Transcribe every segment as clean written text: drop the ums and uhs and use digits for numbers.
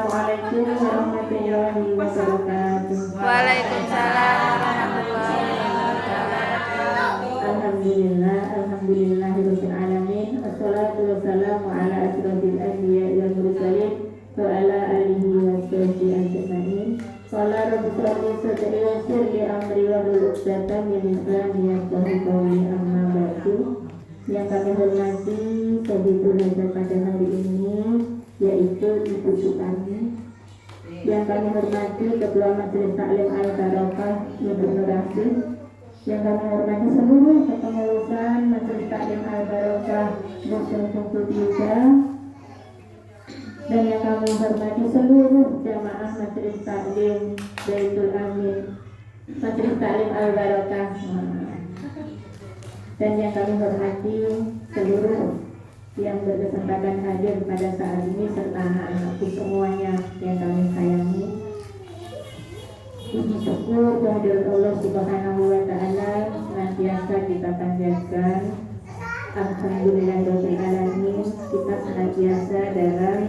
Assalamualaikum warahmatullahi wabarakatuh. Waalaikumsalam warahmatullahi wabarakatuh. Alhamdulillahirabbil alamin. Wassalatu wassalamu ala asyrofil anbiya'i wal mursalin wa ala alihi wa sahbihi ajma'in. Qala rabbi shrah sadri wa yassir li amri wahlul 'uqdatam min lisani yafqahu qawli, amma ba'du. Yang kami hormati Sayyidul Hajat pada hari ini, yaitu Ibu Sukami. Yang kami hormati Ketua Majelis Taklim Al-Barokah Ibu Nurasi. Yang kami hormati seluruh kepengurusan Majelis Taklim Al-Barokah Dusun Tungkul Tiga. Dan yang kami hormati seluruh jamaah Majelis Taklim Baitul Amin, Majelis Taklim Al-Barokah. Dan yang kami hormati seluruh yang berkesempatan hadir pada saat ini serta anak-anakku semuanya yang kami sayangi. Puji syukur kehadirat Allah Subhanahu wa Ta'ala senantiasa kita panjatkan. Alhamdulillahirabbil alamin, kita senantiasa dalam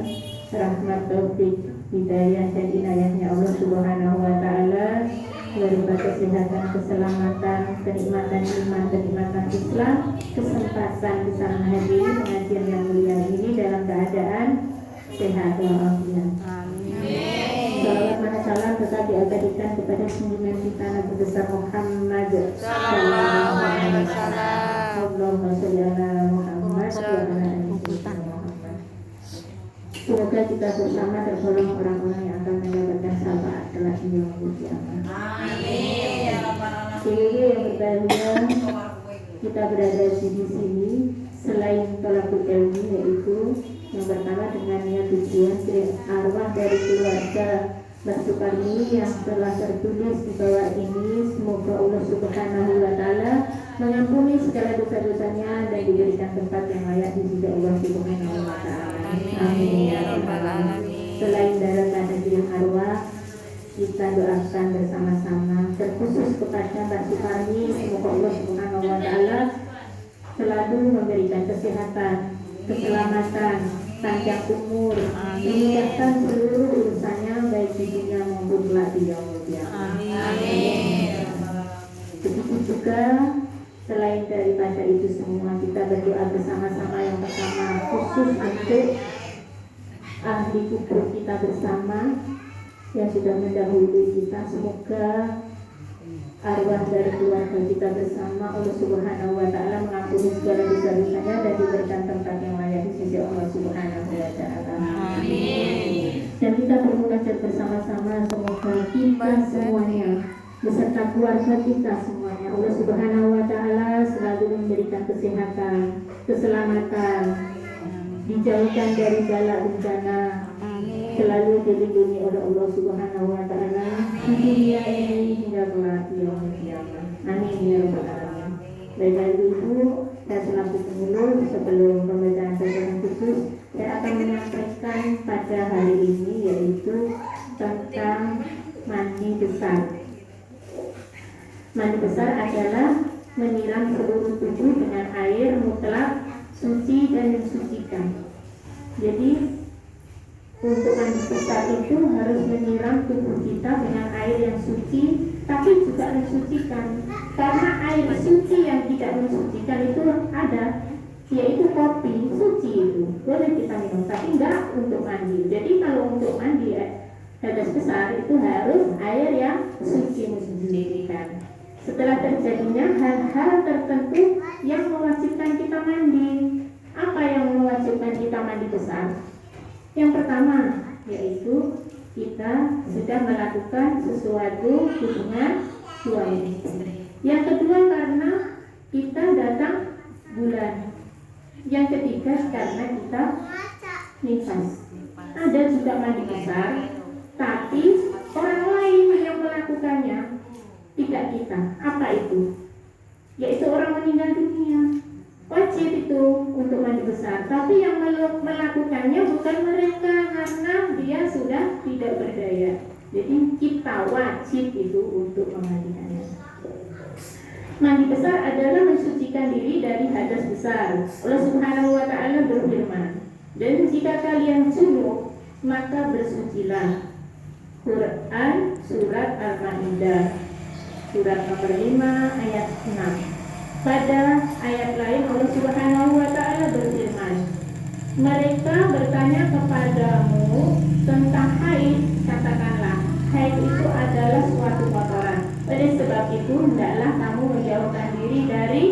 rahmat, taufik, hidayah dan inayahnya Allah Subhanahu wa Ta'ala, berupa kesehatan, keselamatan, kenikmatan iman, kenikmatan Islam, kesempatan bisa menghadiri pengajian yang mulia ini dalam keadaan sehat walafiat. Salawat dan salam tetap diabadikan kepada junjungan kita Nabi besar Muhammad sallallahu alaihi wasallam. Allahumma shalli ala Muhammad wa ala ali Muhammad. Semoga kita bersama tergolong orang-orang yang akan mendapatkan syafaat kelak di yaumul qiyamah. Amin ya rabbal alamin. Yang berbahagia, kita berada di sini selain tolakul ilmi, yaitu yang pertama dengan niat tujuan arwah dari keluarga Mbak Sukarni yang telah tertulis di bawah ini. Semoga Allah Subhanahu wa Ta'ala mengampuni segala dosa-dosanya dan diberikan tempat yang layak di sisi Allah Subhanahu wa Ta'ala. Amin ya rabbal alamin. Selain dalam tahlilan arwah, kita doakan bersama-sama terkhusus kepada Mbak Sukarni. Semoga Allah Subhanahu wa Ta'ala selalu memberikan kesehatan, keselamatan, panjang umur, memudahkan seluruh urusannya baik di dunia maupun kelak di yaumul qiyamah. Amin. Begitu juga selain daripada itu semua, kita berdoa bersama-sama. Yang pertama khusus untuk ahli kubur kita bersama yang sudah mendahului kita. Semoga arwah dari keluarga kita bersama Allah Subhanahu wa Ta'ala mengampuni segala dosa-dosanya dan diberikan tempat yang layak di sisi Allah Subhanahu wa Ta'ala. Amin. Dan kita bermunajat bersama-sama, semoga kita semuanya beserta keluarga kita semuanya Allah Subhanahu wa Ta'ala selalu memberikan kesehatan, keselamatan, dijauhkan dari bala bencana, selalu dilindungi oleh Allah Subhanahu wa Ta'ala di dunia ini hingga kelak di yaumul qiyamah. Amin ya rabbal alamin. Baik Ibu dan selaku pengurus, sebelum pembacaan bacaan khusus, saya akan menyampaikan pada hari ini yaitu tentang mandi besar. Mandi besar adalah menyiram seluruh tubuh dengan air mutlak, suci dan mensucikan. Jadi untuk mandi besar itu harus menyiram tubuh kita dengan air yang suci, tapi juga mensucikan. Karena air suci yang tidak mensucikan itu ada, yaitu kopi suci itu boleh kita minum, tapi enggak untuk mandi. Jadi kalau untuk mandi hadas besar itu harus air yang suci mensucikan. Setelah terjadinya hal-hal tertentu yang mewajibkan kita mandi. Apa yang mewajibkan kita mandi besar? Yang pertama yaitu kita sudah melakukan sesuatu hubungan suami. Yang kedua karena kita datang bulan. Yang ketiga karena kita nifas. Ada juga mandi besar, tapi orang lain yang melakukannya, tidak kita. Apa itu? Yaitu orang meninggal dunia. Wajib itu untuk mandi besar, tapi yang melakukannya bukan mereka karena dia sudah tidak berdaya. Jadi kita wajib itu untuk memandikannya. Mandi besar adalah mensucikan diri dari hadas besar. Allah Subhanahu wa Ta'ala berfirman, dan jika kalian junub, maka bersucilah. Quran Surat Al-Ma'idah Surat nomor 5 ayat 6. Pada ayat lain Allah Subhanahu wa Ta'ala berfirman, mereka bertanya kepadamu tentang haid, katakanlah haid itu adalah suatu kotoran. Oleh sebab itu hendaklah kamu menjauhkan diri dari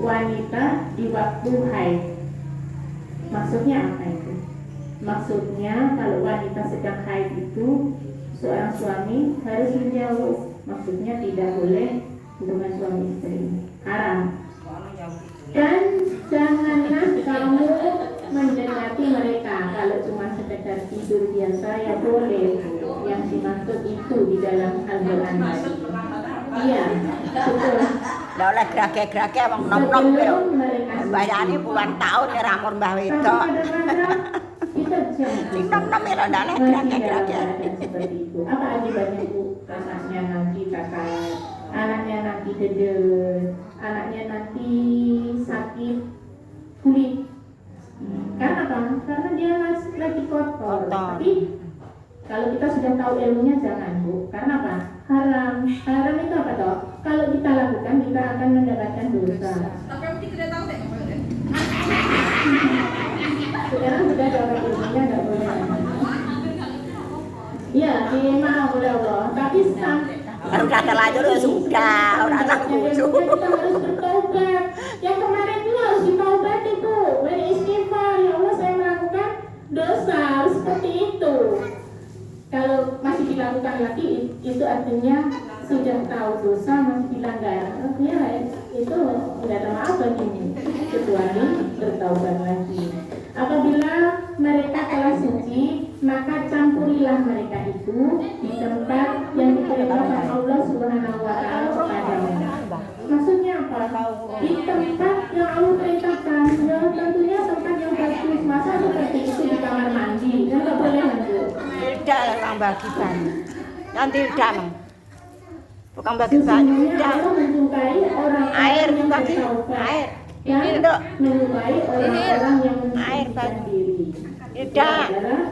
wanita di waktu haid. Maksudnya apa itu? Maksudnya kalau wanita sedang haid itu seorang suami harus menjauh. Maksudnya tidak boleh hubungan suami istri, haram. Dan janganlah kamu mendekati mereka. Kalau cuma sekedar tidur biasa ya boleh. Yang dimaksud itu di dalam Al-Quran. Iya, betul. Lah oleh grage-grage wong nom-nom yo. Bayane puluhan tahun ya ramur Mbah Wedok. Sing nom-nom ya ndane grage-grage. Apa akibatnya Bu? Anaknya nanti kakak, anaknya nanti dedet, anaknya nanti sakit kulit. Karena apa? Karena dia masih lagi kotor. Tapi kalau kita sudah tahu ilmunya jangan Bu. Karena apa? Haram. Haram itu apa toh? Kalau kita lakukan kita akan mendapatkan dosa. Tapi tidak tahu deh. Sekarang sudah dapat ilmunya nggak boleh. Iya, memang boleh Allah. Tapi Baru kata lanjut ya sudah, ora tak kucu. kita harus bertobat. Yang kemarin itu harus ditaubat itu. Beristighfar. Ya Allah, saya melakukan dosa seperti itu. Kalau masih dilakukan lagi itu artinya sudah tahu dosa masih dilanggar. Artinya itu tidak ada maaf baginya kecuali bertaubat lagi. Apabila mereka telah suci, maka campurilah mereka itu di tempat yang diperintahkan Allah Subhanahu wa Ta'ala kepadamu. Maksudnya apa? Di tempat yang Allah perintahkan. Ya tentunya tempat yang bagus. Masa seperti itu di kamar mandi? Kan nggak boleh lanjut. Tidak orang bagian. Nanti udah. Bukan bagian. Udah. Air bagi air. Yang menyukai orang-orang yang air mensucikan diri. Tidak.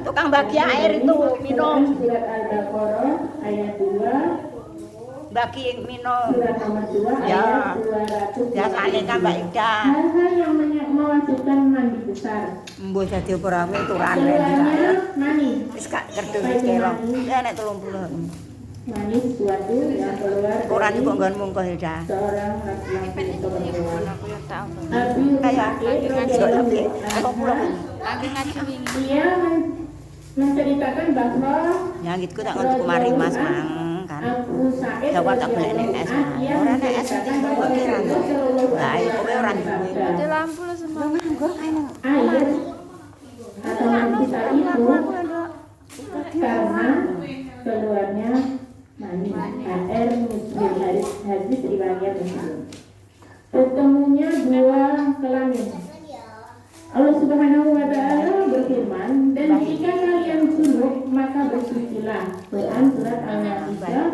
Tukang bagi air itu minum. Surat Al-Baqarah ayat 2. Bagi minum. Surat nomor 2 Ya. ayat 200. Biasanya kan Mbak Ida. Hal-hal yang mewajibkan mandi besar. Mbuh dadi operamu turan Keluarnya mani. wis gak kerdu wis kelong. Ya nek 30. Mani suatu yang keluar Ora dari kok nggon mungko Ida. seorang laki-laki atau perempuan. Aku yang tahu. Abi Kayak Sakit aku pulang. Lagi ngaji wingi. Dia menceritakan bahwa Nyangitku tak ngontu kemari Mas Mang kan. Abu Sa'id Jawab tak beli es. Ora nek es iki kok kira. Lah kowe ora duwe. Ada lampu lah semua. air atau kita itu karena keluarnya mani air muslim hadis riwayat Muslim. Bertemunya dua kelamin. Allah Subhanahu wa Ta'ala berfirman, dan jika kalian junub maka bersucilah. Quran surat Al-Ma'idah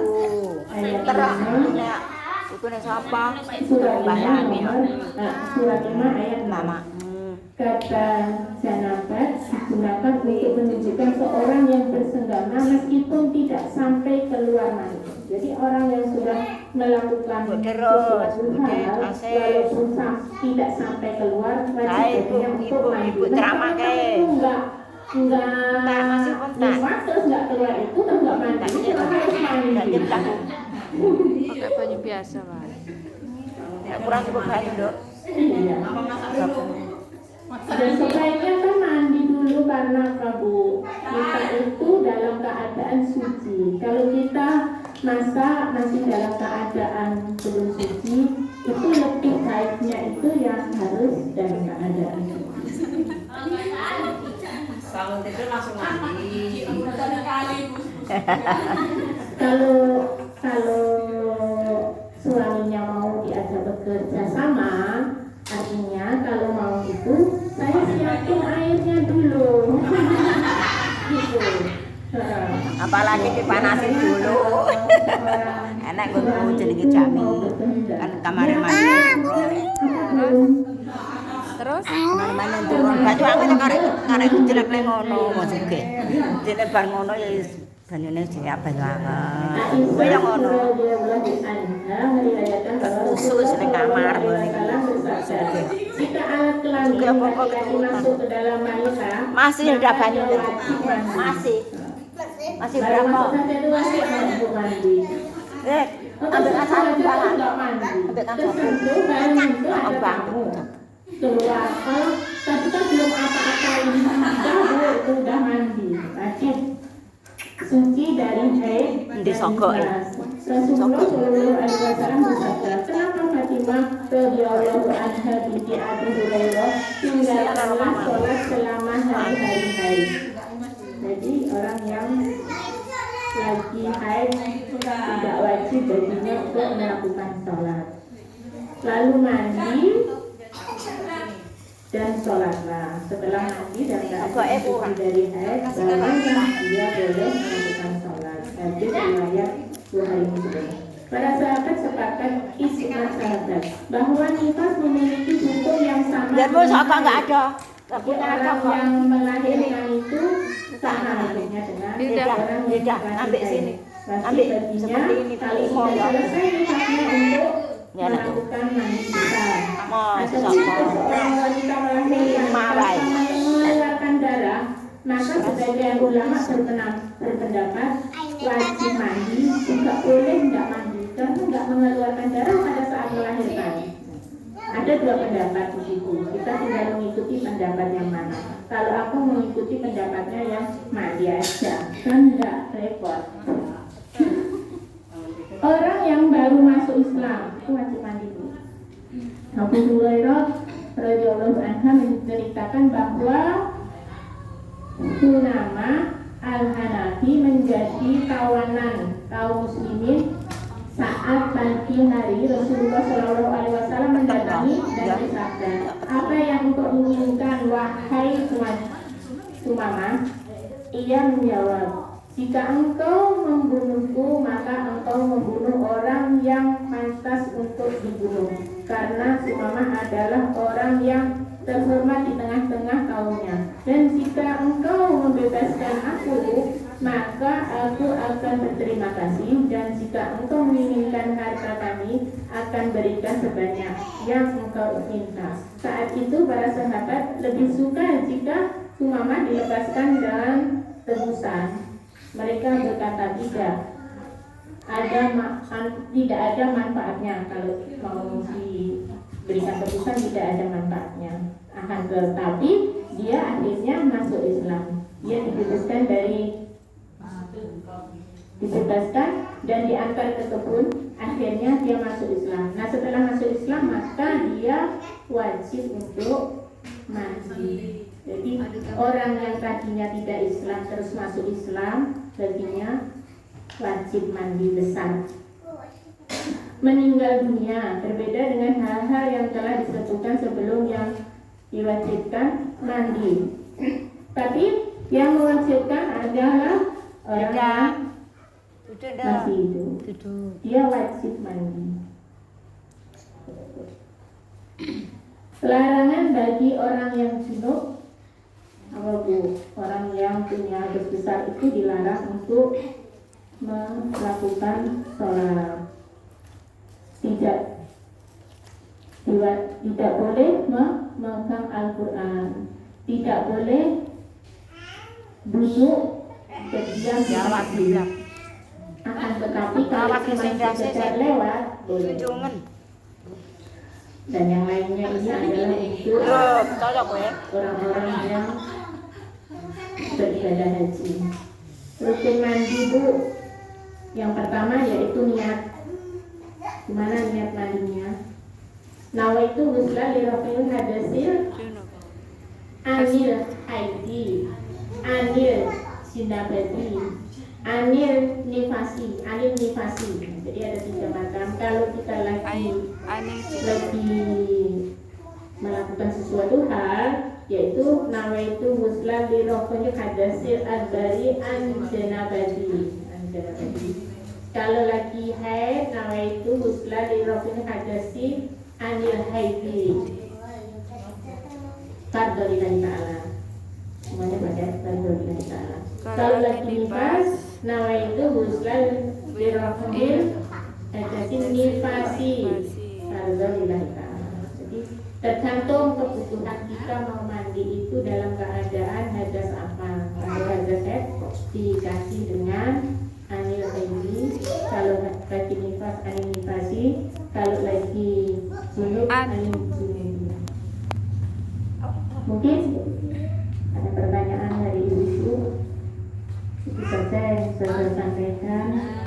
ayat 5. Iku nek sapa? Surat 5 ayat 6. Mama. Kata janabat digunakan untuk menunjukkan seorang yang bersenggama meskipun tidak sampai keluar mani. Jadi orang yang sudah melakukan sesuatu hal walaupun tidak sampai keluar wajibnya untuk mandi. Ibu ceramah kae. Enggak lupa terus enggak keluar itu terus enggak mandi. Itu harus mandi. Pakai baju biasa lah. Ya kurang cukup banyak, Dok. Iya. Dan sebaiknya kan mandi dulu karena Bu, kita itu dalam keadaan suci. Kalau kita masih dalam keadaan belum suci, itu lebih baiknya itu yang harus dalam keadaan suci. Bangun tidur langsung mandi. Kalau suaminya mau diajak bekerja sama, artinya kalau mau itu saya siapin airnya dulu. Gitu. Apalagi dipanasin dulu. Enak nggo jenenge jami. Kan kamare mandi. Terus Mana-mana turun baju angin karek jelek le ngono maksudke. Dene bar ngono ya banyune siap banyu anget. Kuwi yang ngono. Khusus ning kamar ngene. Jika alat kelamin laki-laki masuk ke dalam wanita, Masih ada banyu masih. Masih baru berapa? masuk saja itu masih untuk mandi. Ambil asal bahan. Untuk mandi. Ambil asal. Tersentuh baru itu ada Bang. kamu. Keluar, tapi kan belum apa-apa ini udah mandi. Wajib suci dari haid Di sogok ya. Rasulullah Shallallahu Alaihi Wasallam bersabda, kenapa Fatimah radhiyallahu anha binti Abi Hurairah tinggalkanlah sholat selama hari-hari haid. Jadi orang yang lagi haid tidak wajib baginya untuk melakukan sholat. Lalu mandi dan sholatlah. Setelah mandi dan keadaan suci dari haid, barulah dia boleh melakukan sholat. Hadis riwayat Bukhari Muslim. Para sahabat sepakat ijma sahabat bahwa nifas memiliki hukum yang sama. Biar bos apa enggak ada. Tapi orang yang melahirkan itu sama hukumnya dengan orang yang Tidak, ambil sini. Ambil seperti ini kalau mau sudah ya. selesai nifasnya untuk Ya, lah. melakukan mandi besar. Mau Atau sapa? jika seorang wanita melahirkan Mawai. tanpa mengeluarkan darah, maka sebagian ulama berpendapat wajib mandi, juga boleh tidak mandi karena tidak mengeluarkan darah pada saat melahirkan. Ada dua pendapat di situ. Kita tinggal mengikuti pendapat yang mana. Kalau aku mengikuti pendapatnya yang mandi aja, kan tidak repot. Orang yang baru masuk Islam itu wajib mandi dulu. Abu Hurairah radhiyallahu anhu menceritakan bahwa Sunama Al-Hanafi menjadi kawanan kaum muslimin saat pagi hari Rasulullah Shallallahu Alaihi Wasallam mendatangi dan bersabda, apa yang engkau inginkan wahai Sumama? Ia menjawab, jika engkau membunuhku maka engkau membunuh orang yang pantas untuk dibunuh, karena Sumama adalah orang yang terhormat di tengah-tengah kaumnya. Dan jika engkau membebaskan aku, maka aku akan berterima kasih. Dan jika engkau menginginkan harta kami, akan berikan sebanyak yang engkau minta. Saat itu para sahabat lebih suka jika Sumama dilepaskan dalam tebusan. Mereka berkata tidak ada manfaatnya kalau mau diberikan tebusan, tidak ada manfaatnya. Akan tetapi dia akhirnya masuk Islam. Dia dibebaskan dan diantar ke kebun. Akhirnya dia masuk Islam. Nah, setelah masuk Islam maka dia wajib untuk mandi. Jadi orang yang tadinya tidak Islam terus masuk Islam, baginya wajib mandi besar. Meninggal dunia berbeda dengan hal-hal yang telah disebutkan sebelum yang diwajibkan mandi. Tapi yang mewajibkan adalah orang yang masih hidup. Dia wajib mandi. Larangan bagi orang yang junub, orang yang punya hadas besar itu dilarang untuk melakukan sholat. Tidak boleh memegang Al-Quran, tidak boleh duduk berdiam di masjid. Akan tetapi kalau masjid sekedar lewat boleh. Dan yang lainnya ini adalah untuk orang-orang yang beribadah haji. Rukun mandi Bu, yang pertama yaitu niat. Gimana niat mandinya? Nawaitu ghusla li raf'il hadasil anil haidi, anil sinabati, anil nifasi. Jadi ada 3 macam. Kalau kita lagi melakukan sesuatu hal, yaitu nawaitu ghusla li raf'il hadasil akbari an janabati. Kalau lagi haid, nawaitu ghusla li raf'il hadasi anil haidi. fardholillahi ta'ala. Semuanya baca fardholillahi ta'ala. Kalau Kalau lagi lagi nifas, nama itu huslan birrahim jadi nifasi fardholillahi ta'ala. Jadi tergantung kebutuhan kita mau mandi itu dalam keadaan hadas apa. Kalau hadas head dikasih dengan anil haidi, kalau lagi nifas anil nifasi, kalau lagi junub anil junub. Mungkin ada pertanyaan dari ibu-ibu, itu saja yang saya sampaikan.